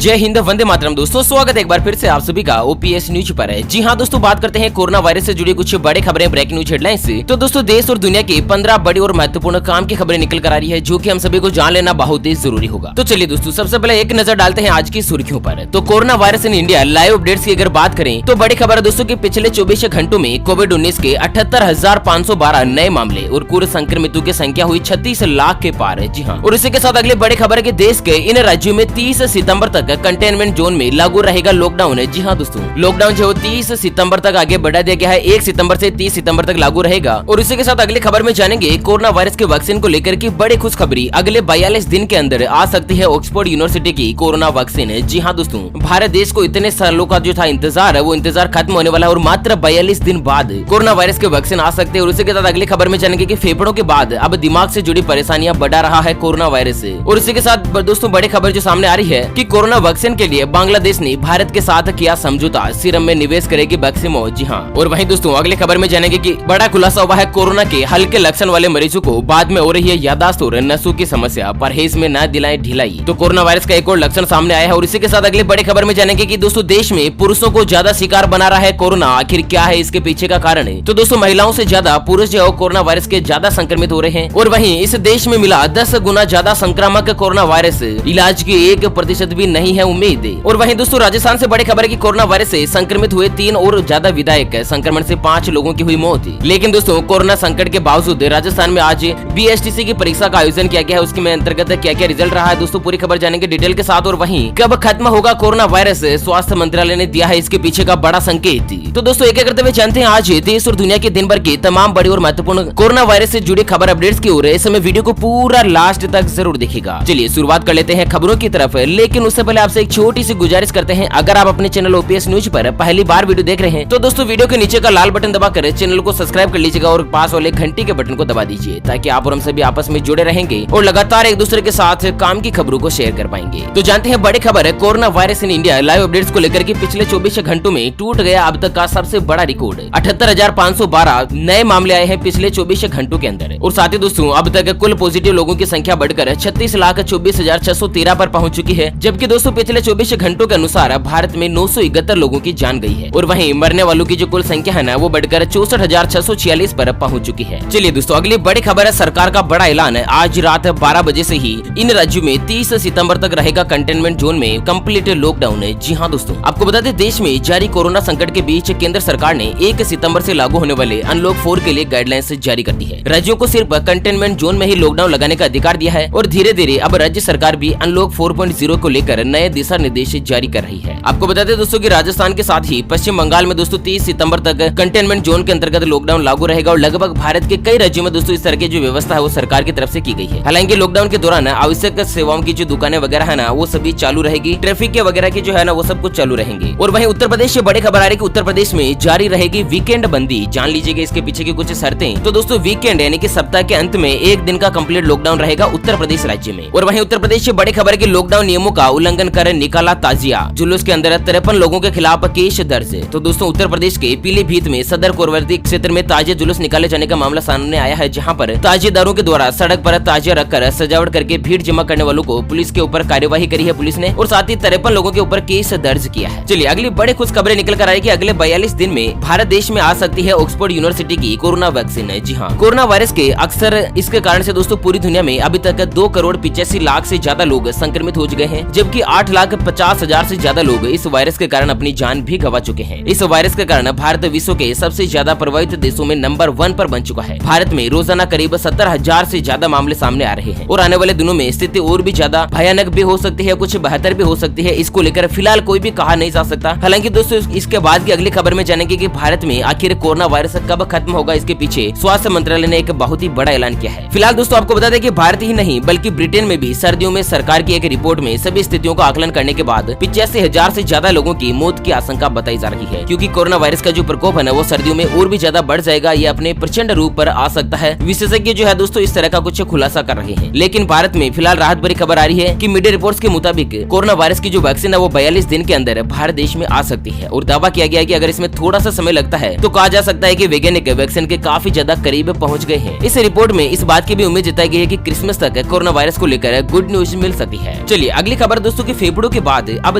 जय हिंद, वंदे मातरम। दोस्तों स्वागत है एक बार फिर से आप सभी का ओपीएस न्यूज पर। जी हाँ दोस्तों, बात करते हैं कोरोना वायरस से जुड़ी कुछ बड़ी खबरें, ब्रेकिंग न्यूज हेडलाइंस से। तो दोस्तों देश और दुनिया की 15 बड़ी और महत्वपूर्ण काम की खबरें निकल कर आ रही है, जो कि हम सभी को जान लेना बहुत ही जरूरी होगा। तो चलिए दोस्तों, सबसे पहले एक नजर डालते हैं आज की सुर्खियों पर। तो corona virus in India live updates की अगर बात करें तो बड़ी खबर है दोस्तों की पिछले 24 घंटों में कोविड-19 के 78,512 नए मामले और कुल संक्रमितों की संख्या हुई 36 लाख के पार है। जी हाँ, और इसी के साथ अगली बड़ी खबर है कि देश के इन राज्यों में 30 सितंबर तक कंटेनमेंट जोन में लागू रहेगा लॉकडाउन है। जी हाँ दोस्तों, लॉकडाउन जो 30 सितंबर तक आगे बढ़ा दिया गया है। 1 सितंबर से 30 सितंबर तक लागू रहेगा। और इसी के साथ अगली खबर में जानेंगे कोरोना वायरस के वैक्सीन को लेकर की बड़ी खुशखबरी। अगले 42 दिन के अंदर आ सकती है ऑक्सफोर्ड यूनिवर्सिटी की कोरोना वैक्सीन है। जी हाँ दोस्तों, भारत देश को इतने सालों का जो था इंतजार है, वो इंतजार खत्म होने वाला है और मात्र 42 दिन बाद कोरोना वायरस के वैक्सीन आ सकते हैं। और इसी के साथ अगली खबर में जानेंगे कि फेफड़ों के बाद अब दिमाग से जुड़ी परेशानियां बढ़ा रहा है कोरोना वायरस से। और इसी के साथ दोस्तों बड़ी खबर जो सामने आ रही है कि कोरोना वैक्सीन के लिए बांग्लादेश ने भारत के साथ किया समझौता, सीरम में निवेश करेगी वैक्सीमो। जी हाँ, और वहीं दोस्तों अगली खबर में जानेंगे कि बड़ा खुलासा हुआ है कोरोना के हल्के लक्षण वाले मरीजों को बाद में हो रही है याददाश्त और नसों की समस्या, परहेज में न दिलाएं ढिलाई। तो कोरोना वायरस का एक और लक्षण सामने आया है। और इसी के साथ अगली बड़ी खबर में जानेंगे कि दोस्तों देश में पुरुषों को ज्यादा शिकार बना रहा है कोरोना, आखिर क्या है इसके पीछे का कारण है। तो दोस्तों महिलाओं से ज्यादा पुरुष जो है कोरोना वायरस के ज्यादा संक्रमित हो रहे हैं। और वहीं इस देश में मिला 10 गुना ज्यादा संक्रामक कोरोना वायरस, इलाज की 1% भी नहीं है उम्मीद। और वहीं दोस्तों राजस्थान से बड़ी खबर है कि कोरोना वायरस से संक्रमित हुए 3 और ज्यादा विधायक, संक्रमण से 5 लोगों की हुई मौत। लेकिन दोस्तों कोरोना संकट के बावजूद राजस्थान में आज बीएसटीसी की परीक्षा का आयोजन किया गया है। उसके में अंतर्गत क्या क्या रिजल्ट रहा है दोस्तों पूरी खबर जानेंगे डिटेल के साथ। और वहीं कब खत्म होगा कोरोना वायरस, स्वास्थ्य मंत्रालय ने दिया है इसके पीछे का बड़ा संकेत। तो दोस्तों एक करते हुए जानते हैं आज देश और दुनिया के दिन भर की तमाम बड़ी और महत्वपूर्ण कोरोना वायरस से जुड़ी खबर अपडेट्स की ओर। इस समय वीडियो को पूरा लास्ट तक जरूर देखिएगा। चलिए शुरुआत कर लेते हैं खबरों की तरफ, लेकिन उससे पहले आपसे एक छोटी सी गुजारिश करते हैं, अगर आप अपने चैनल ओपीएस न्यूज पर पहली बार वीडियो देख रहे हैं तो दोस्तों वीडियो के नीचे का लाल बटन दबाकर चैनल को सब्सक्राइब कर लीजिएगा और पास वाले घंटी के बटन को दबा दीजिए, ताकि आप और हम सभी आपस में जुड़े रहेंगे और लगातार एक दूसरे के साथ काम की खबरों को शेयर कर पाएंगे। तो जानते हैं बड़ी खबर है corona virus in India live updates को लेकर के पिछले 24 घंटों में टूट गया अब तक का सबसे बड़ा रिकॉर्ड। 78,512 नए मामले आए हैं पिछले 24 घंटों के अंदर। और साथ ही दोस्तों अब तक कुल पॉजिटिव लोगों की संख्या बढ़कर 36,24,613 पर पहुंच चुकी है। जबकि दोस्तों पिछले 24 घंटों के अनुसार भारत में 971 लोगों की जान गई है। और वहीं मरने वालों की जो कुल संख्या है ना, वो बढ़कर 64,646 पर पहुंच चुकी है। चलिए दोस्तों अगली बड़ी खबर है, सरकार का बड़ा ऐलान है। आज रात 12 बजे से ही इन राज्यों में 30 सितंबर तक रहेगा कंटेनमेंट जोन में कंप्लीट लॉकडाउन है। जी हाँ दोस्तों, आपको बता दें देश में जारी कोरोना संकट के बीच केंद्र सरकार ने 1 सितंबर से लागू होने वाले अनलॉक 4 के लिए गाइडलाइंस जारी कर दी है। राज्यों को सिर्फ कंटेनमेंट जोन में ही लॉकडाउन लगाने का अधिकार दिया है। और धीरे धीरे अब राज्य सरकार भी अनलॉक 4.0 को लेकर नए दिशा निर्देश जारी कर रही है। आपको बता दें दोस्तों कि राजस्थान के साथ ही पश्चिम बंगाल में दोस्तों 30 सितंबर तक कंटेनमेंट जोन के अंतर्गत लॉकडाउन लागू रहेगा। और लगभग भारत के कई राज्यों में दोस्तों इस तरह की जो व्यवस्था है वो सरकार की तरफ से की गई है। हालांकि लॉकडाउन के दौरान आवश्यक सेवाओं की जो दुकानें वगैरह है ना, वो सभी चालू रहेगी। ट्रैफिक के वगैरह की जो है ना, वो सब कुछ चालू रहेंगे। और वहीं उत्तर प्रदेश से बड़ी खबर आ रही है कि उत्तर प्रदेश में जारी रहेगी वीकेंड बंदी। जान लीजिएगा इसके पीछे की कुछ शर्तें। तो दोस्तों वीकेंड यानी कि सप्ताह के अंत में 1 दिन का कंप्लीट लॉकडाउन रहेगा उत्तर प्रदेश राज्य में। और वहीं उत्तर प्रदेश से बड़ी खबर है कि लॉकडाउन नियमों का उल्लंघन कर निकाला ताजिया, जुलूस के अंदर 53 लोगों के खिलाफ केस दर्ज। तो दोस्तों उत्तर प्रदेश के पीलीभीत में सदर कोरवर्ती क्षेत्र में ताजिया जुलूस निकाले जाने का मामला सामने आया है, जहां पर ताजिएदारों के द्वारा सड़क पर ताजिया रखकर सजावट करके भीड़ जमा करने वालों को पुलिस के ऊपर कार्यवाही करी है पुलिस ने। और साथ ही 53 लोगों के ऊपर केस दर्ज किया है। चलिए अगली बड़ी खुश खबरें निकल कर आई कि अगले 42 दिन में भारत देश में आ सकती है ऑक्सफोर्ड यूनिवर्सिटी की कोरोना वैक्सीन है। जी हाँ, कोरोना वायरस के अक्सर इसके कारण से दोस्तों पूरी दुनिया में अभी तक 2,85,00,000 से ज्यादा लोग संक्रमित हो गए हैं, जबकि 8,50,000 से ज्यादा लोग इस वायरस के कारण अपनी जान भी गंवा चुके हैं। इस वायरस के कारण भारत विश्व के सबसे ज्यादा प्रभावित देशों में नंबर 1 पर बन चुका है। भारत में रोजाना करीब 70,000 से ज्यादा मामले सामने आ रहे हैं। और आने वाले दिनों में स्थिति और भी ज्यादा भयानक भी हो सकती है, कुछ बेहतर भी हो सकती है। इसको लेकर फिलहाल कोई भी कहा नहीं जा सकता। हालांकि दोस्तों इसके बाद की अगली खबर में जानेंगे कि भारत में आखिर कोरोना वायरस कब खत्म होगा, इसके पीछे स्वास्थ्य मंत्रालय ने एक बहुत ही बड़ा ऐलान किया है। फिलहाल दोस्तों आपको बता दें कि भारत ही नहीं बल्कि ब्रिटेन में भी सर्दियों में सरकार की एक रिपोर्ट में सभी स्थितियों का आकलन करने के बाद 85,000 से ज्यादा लोगों की मौत की आशंका बताई जा रही है। क्योंकि कोरोना वायरस का जो प्रकोप है ना, वो सर्दियों में और भी ज्यादा बढ़ जाएगा। ये अपने प्रचंड रूप पर आ सकता है। विशेषज्ञ जो है दोस्तों इस तरह का कुछ खुलासा कर रहे हैं। लेकिन भारत में फिलहाल राहत भरी खबर आ रही है कि मीडिया रिपोर्ट्स के मुताबिक कोरोना वायरस की जो वैक्सीन है वो 42 दिन के अंदर भारत देश में आ सकती है। और दावा किया गया है कि अगर इसमें थोड़ा सा समय लगता है तो कहा जा सकता है कि वैज्ञानिक वैक्सीन के काफी ज्यादा करीब पहुंच गए हैं। इस रिपोर्ट में इस बात की भी उम्मीद जताई गई है कि क्रिसमस तक कोरोना वायरस को लेकर गुड न्यूज मिल सकती है। चलिए अगली खबर दोस्तों की कि फेफड़ों के बाद अब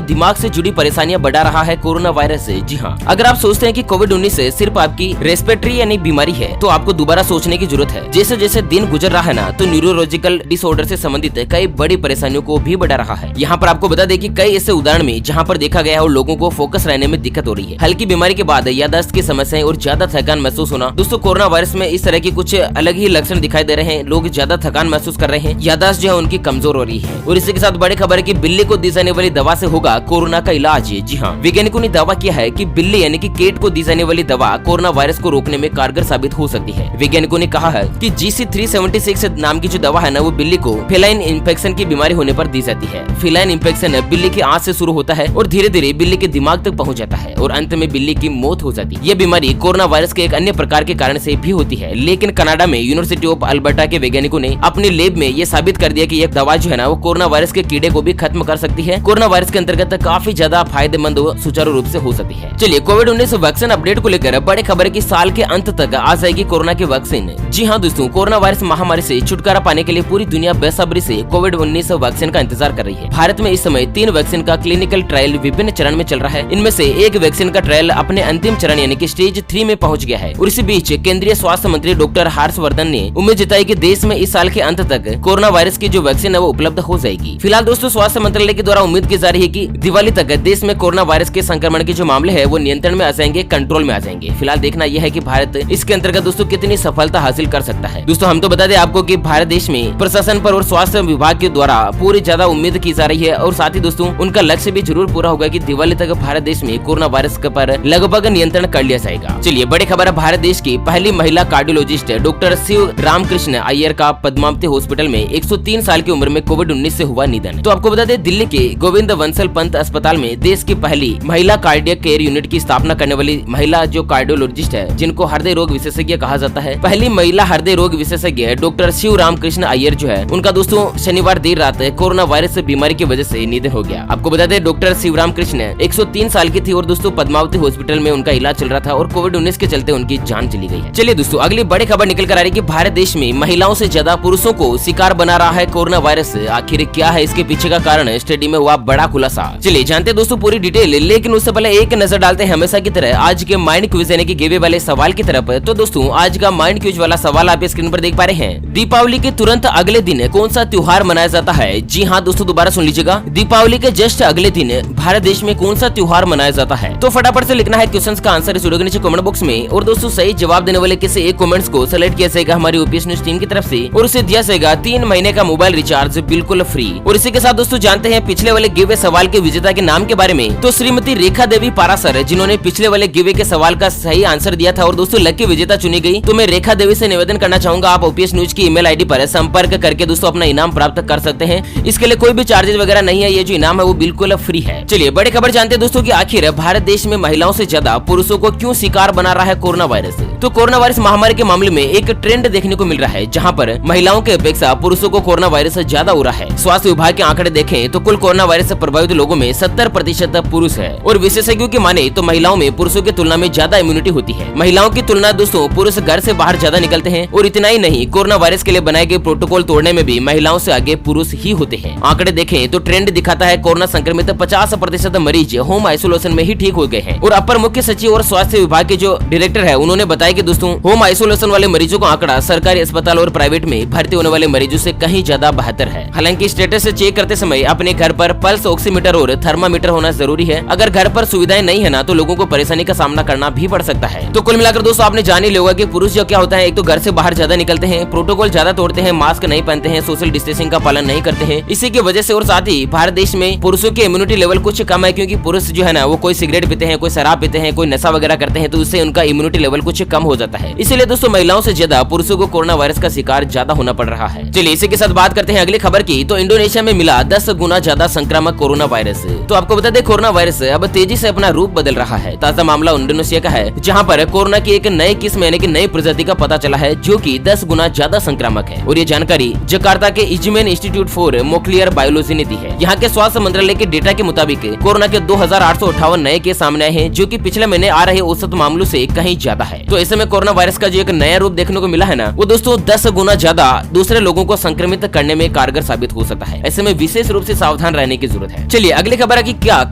दिमाग से जुड़ी परेशानियां बढ़ा रहा है कोरोना वायरस। जी हाँ, अगर आप सोचते हैं कि कोविड-19 सिर्फ आपकी रेस्पिरेटरी यानी बीमारी है तो आपको दोबारा सोचने की जरूरत है। जैसे जैसे दिन गुजर रहा है ना, तो न्यूरोलॉजिकल डिसऑर्डर से संबंधित कई बड़ी परेशानियों को भी बढ़ा रहा है। यहाँ पर आपको बता दें कि कई ऐसे उदाहरण में जहाँ पर देखा गया है और लोगों को फोकस रहने में दिक्कत हो रही है। हल्की बीमारी के बाद याददाश्त की समस्याएं और ज्यादा थकान महसूस होना। दोस्तों, कोरोना वायरस में इस तरह की कुछ अलग ही लक्षण दिखाई दे रहे हैं। लोग ज्यादा थकान महसूस कर रहे हैं, याददाश्त जो है उनकी कमजोर हो रही है। और इसी के साथ बड़ी खबर है कि बिल्ली को दी जाने वाली दवा से होगा कोरोना का इलाज। जी हाँ, वैज्ञानिकों ने दावा किया है कि बिल्ली यानी कि केट को दी जाने वाली दवा कोरोना वायरस को रोकने में कारगर साबित हो सकती है। वैज्ञानिकों ने कहा है कि GC376 नाम की जो दवा है ना, वो बिल्ली को फेलाइन इन्फेक्शन की बीमारी होने पर दी जाती है। फेलाइन इन्फेक्शन बिल्ली की आंत से शुरू होता है और धीरे धीरे बिल्ली के दिमाग तक पहुंच जाता है और अंत में बिल्ली की मौत हो जाती है। यह बीमारी कोरोना वायरस के एक अन्य प्रकार के कारण से भी होती है, लेकिन कनाडा में यूनिवर्सिटी ऑफ अल्बर्टा के वैज्ञानिकों ने अपनी लैब में ये साबित कर दिया कि यह दवा जो है ना, वो कोरोना वायरस के कीड़े को भी खत्म कर सकती है। कोरोना वायरस के अंतर्गत काफी ज्यादा फायदेमंद और सुचारू रूप से हो सकती है। चलिए, कोविड-19 वैक्सीन अपडेट को लेकर बड़ी खबर है कि साल के अंत तक आ जाएगी कोरोना की वैक्सीन। जी हाँ दोस्तों, कोरोना वायरस महामारी से छुटकारा पाने के लिए पूरी दुनिया बेसब्री से कोविड-19 वैक्सीन का इंतजार कर रही है। भारत में इस समय 3 वैक्सीन का क्लिनिकल ट्रायल विभिन्न चरण में चल रहा है। इनमें से एक वैक्सीन का ट्रायल अपने अंतिम चरण यानी कि स्टेज 3 में पहुंच गया है। और इसी बीच केंद्रीय स्वास्थ्य मंत्री डॉक्टर हर्षवर्धन ने उम्मीद जताई कि देश में इस साल के अंत तक कोरोना वायरस की जो वैक्सीन है वो उपलब्ध हो जाएगी। फिलहाल दोस्तों, स्वास्थ्य मंत्रालय के द्वारा उम्मीद की जा रही है कि दिवाली तक देश में कोरोना वायरस के संक्रमण के जो मामले है वो नियंत्रण में आ जाएंगे, कंट्रोल में आ जाएंगे। फिलहाल देखना यह है कि भारत इसके अंतर्गत दोस्तों कितनी सफलता हासिल कर सकता है। दोस्तों, हम तो बता दें आपको कि भारत देश में प्रशासन पर और स्वास्थ्य विभाग के द्वारा पूरी ज्यादा उम्मीद की जा रही है और साथ ही दोस्तों उनका लक्ष्य भी जरूर पूरा होगा कि दिवाली तक भारत देश में कोरोना वायरस पर लगभग नियंत्रण कर लिया जाएगा। चलिए, बड़ी खबर है, भारत देश की पहली महिला कार्डियोलॉजिस्ट डॉक्टर शिव रामकृष्ण अय्यर का पद्मावती हॉस्पिटल में 103 साल की उम्र में कोविड-19 से हुआ निधन। तो आपको बता दें, दिल्ली के गोविंद वंसल पंत अस्पताल में देश की पहली महिला कार्डियक केयर यूनिट की स्थापना करने वाली महिला जो कार्डियोलॉजिस्ट है, जिनको हृदय रोग विशेषज्ञ कहा जाता है, पहली महिला हृदय रोग विशेषज्ञ डॉक्टर शिव रामकृष्ण अय्यर जो है, उनका दोस्तों शनिवार देर रात कोरोना वायरस बीमारी की वजह से निधन हो गया। आपको बता दें, डॉक्टर शिव रामकृष्ण 103 साल की थी और दोस्तों पद्मावती हॉस्पिटल में उनका इलाज चल रहा था और कोविड-19 के चलते उनकी जान चली गई है। चलिए दोस्तों, अगली बड़ी खबर निकल कर आ रही है कि भारत देश में महिलाओं से ज्यादा पुरुषों को शिकार बना रहा है कोरोना वायरस। आखिर क्या है इसके पीछे का कारण? स्टडी में हुआ बड़ा खुलासा। चलिए जानते हैं दोस्तों पूरी डिटेल, लेकिन उससे पहले एक नजर डालते हैं हमेशा की तरह आज के माइंड क्विज यानी कि गिवे वाले सवाल की तरफ। तो दोस्तों, आज का माइंड क्विज वाला सवाल आप स्क्रीन पर देख पा रहे हैं। दीपावली के तुरंत अगले दिन कौन सा त्योहार मनाया जाता है? जी हाँ दोस्तों, दोबारा सुन लीजिएगा, दीपावली के जस्ट अगले दिन भारत देश में कौन सा त्योहार मनाया जाता है? तो फटाफट से लिखना है क्वेश्चंस का आंसर इस वीडियो के नीचे कमेंट बॉक्स में। और दोस्तों, सही जवाब देने वाले किसी एक कमेंट्स को सेलेक्ट किया जाएगा हमारी ओपीएस न्यूज टीम की तरफ से और उसे दिया जाएगा 3 महीने का मोबाइल रिचार्ज बिल्कुल फ्री। और इसी के साथ दोस्तों जानते हैं पिछले वाले गिवे सवाल के विजेता के नाम के बारे में। तो श्रीमती रेखा देवी पारासर, जिन्होंने पिछले वाले गिवे के सवाल का सही आंसर दिया था और दोस्तों लकी विजेता चुनी गई। तो मैं रेखा देवी से निवेदन करना चाहूंगा, आप ओपीएस न्यूज की ईमेल आईडी पर संपर्क करके दोस्तों अपना इनाम प्राप्त कर सकते हैं। इसके लिए कोई भी चार्जेस वगैरह नहीं है, ये जो इनाम है वो बिल्कुल फ्री है। चलिए बड़ी खबर जानते हैं दोस्तों कि आखिर भारत देश में महिलाओं से ज्यादा पुरुषों को क्यों शिकार बना रहा है कोरोना वायरस। तो कोरोना वायरस महामारी के मामले में एक ट्रेंड देखने को मिल रहा है, जहां पर महिलाओं की अपेक्षा पुरुषों को कोरोना वायरस ज्यादा हो रहा है। स्वास्थ्य विभाग के आंकड़े देखें तो कुल कोरोना वायरस से प्रभावित लोगों में 70% पुरुष है और विशेषज्ञों की माने तो महिलाओं में पुरुषों की तुलना में ज्यादा इम्यूनिटी होती है। महिलाओं की तुलना दोस्तों पुरुष घर से बाहर ज्यादा निकलते हैं और इतना ही नहीं, कोरोना वायरस के लिए बनाए गए प्रोटोकॉल तोड़ने में भी महिलाओं से आगे पुरुष ही होते हैं। आंकड़े देखें तो ट्रेंड दिखाता है कोरोना संक्रमित 50% मरीज होम आइसोलेशन में ही ठीक हो गए हैं। और अपर मुख्य सचिव और स्वास्थ्य विभाग के जो डायरेक्टर है उन्होंने बताया कि दोस्तों होम आइसोलेशन वाले मरीजों का आंकड़ा सरकारी अस्पताल और प्राइवेट में भर्ती होने वाले मरीजों से कहीं ज्यादा बेहतर है। हालांकि स्टेटस चेक करते समय अपने घर पर पल्स ऑक्सीमीटर और थर्मामीटर होना जरूरी है। अगर घर पर सुविधाएं नहीं है ना तो लोगों को परेशानी का सामना करना भी पड़ सकता है। तो कुल मिलाकर दोस्तों आपने जान ही लिया होगा कि पुरुष जो क्या होता है, एक तो घर से बाहर ज्यादा निकलते हैं, प्रोटोकॉल ज्यादा तोड़ते हैं, मास्क नहीं पहनते हैं, सोशल डिस्टेंसिंग का पालन नहीं करते हैं। इसी की वजह से और साथ ही भारत देश में पुरुषों की इम्यूनिटी लेवल कुछ कम है, क्योंकि पुरुष जो है ना वो कोई सिगरेट पीते हैं, कोई शराब पीते हैं, कोई नशा वगैरह करते हैं, तो उससे उनका इम्यूनिटी लेवल कुछ कम हो जाता है। इसलिए दोस्तों महिलाओं से ज्यादा पुरुषों को कोरोना वायरस का शिकार ज्यादा होना पड़ रहा है। चलिए इसी के साथ बात करते हैं अगली खबर की। तो इंडोनेशिया में मिला 10 गुना ज्यादा संक्रामक कोरोना वायरस। तो आपको बता दें कोरोना वायरस अब तेजी से अपना रूप बदल रहा है। ताजा मामला इंडोनेशिया का है, जहां पर कोरोना की एक नई किस्म यानी कि नई प्रजाति का पता चला है, जो कि 10 गुना ज्यादा संक्रामक है। और ये जानकारी जकार्ता के इजमेन इंस्टीट्यूट फॉर मोलिकुलर बायोलॉजी ने दी है। यहाँ के स्वास्थ्य मंत्रालय के डेटा के मुताबिक कोरोना के 2858 नए केस सामने आए हैं, जो कि पिछले महीने आ रहे औसत मामलों से कहीं ज्यादा है। तो ऐसे ऐसे में कोरोना वायरस का जो एक नया रूप देखने को मिला है ना, वो दोस्तों 10 गुना ज्यादा दूसरे लोगों को संक्रमित करने में कारगर साबित हो सकता है। ऐसे में विशेष रूप से सावधान रहने की जरूरत है। चलिए अगली खबर है कि क्या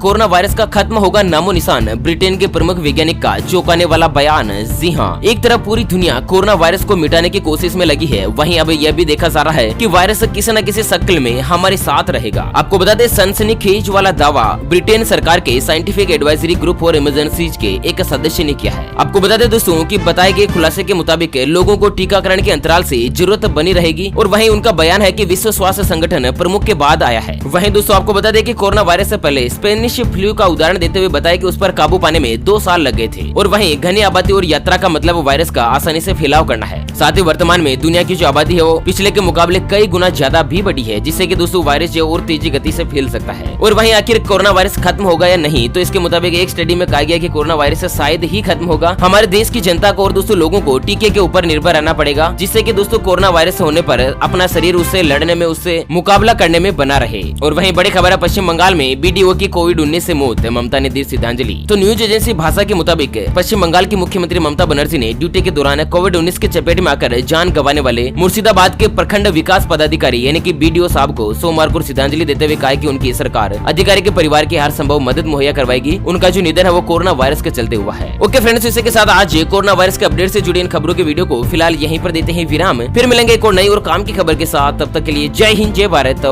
कोरोना वायरस का खत्म होगा नामो निशान, ब्रिटेन के प्रमुख वैज्ञानिक का चौंकाने वाला बयान। जी हाँ, एक तरफ पूरी दुनिया कोरोना वायरस को मिटाने की कोशिश में लगी है, वहीं अब यह भी देखा जा रहा है कि वायरस किसी न किसी शक्ल में हमारे साथ रहेगा। आपको बता दें, सनसनीखेज वाला दावा ब्रिटेन सरकार के scientific advisory group for emergencies के एक सदस्य ने किया है। आपको बता दें दोस्तों कि बताए गए खुलासे के मुताबिक लोगों को टीकाकरण के अंतराल से जरूरत बनी रहेगी, और वहीं उनका बयान है कि विश्व स्वास्थ्य संगठन प्रमुख के बाद आया है। वहीं दोस्तों आपको बता दें कि कोरोना वायरस से पहले स्पेनिश फ्लू का उदाहरण देते हुए बताया कि उस पर काबू पाने में 2 साल लग गए थे, और वहीं घनी आबादी और यात्रा का मतलब वायरस का आसानी से फैलाव करना है। साथ ही वर्तमान में दुनिया की जो आबादी है वो पिछले के मुकाबले कई गुना ज्यादा भी बढ़ी है, जिससे कि दोस्तों वायरस जो और तेजी गति से फैल सकता है। और वहीं आखिर कोरोना वायरस खत्म होगा या नहीं, तो इसके मुताबिक एक स्टडी में कहा गया कि कोरोना वायरस शायद ही खत्म होगा। हमारे देश की जनता को और दोस्तों लोगों को टीके के ऊपर निर्भर रहना पड़ेगा, जिससे कि दोस्तों कोरोना वायरस होने पर अपना शरीर उससे लड़ने में, उससे मुकाबला करने में बना रहे। और वहीं बड़ी खबर है, पश्चिम बंगाल में बीडीओ की कोविड-19 से मौत, ममता ने दी श्रद्धांजलि। तो न्यूज एजेंसी भाषा के मुताबिक पश्चिम बंगाल की मुख्यमंत्री ममता बनर्जी ने ड्यूटी के दौरान कोविड-19 के चपेट में आकर जान गंवाने वाले मुर्शिदाबाद के प्रखंड विकास पदाधिकारी यानी कि बीडीओ साहब को सोमवार को श्रद्धांजलि देते हुए कहा कि उनकी सरकार अधिकारी के परिवार की हर संभव मदद मुहैया करवाएगी। उनका जो निधन है वो कोरोना वायरस के चलते हुआ है। ओके फ्रेंड्स, इसी के साथ आज कोरोना वायरस के अपडेट से जुड़ी इन खबरों के वीडियो को फिलहाल यहीं पर देते हैं विराम। फिर मिलेंगे एक और नई और काम की खबर के साथ, तब तक के लिए जय हिंद, जय भारत।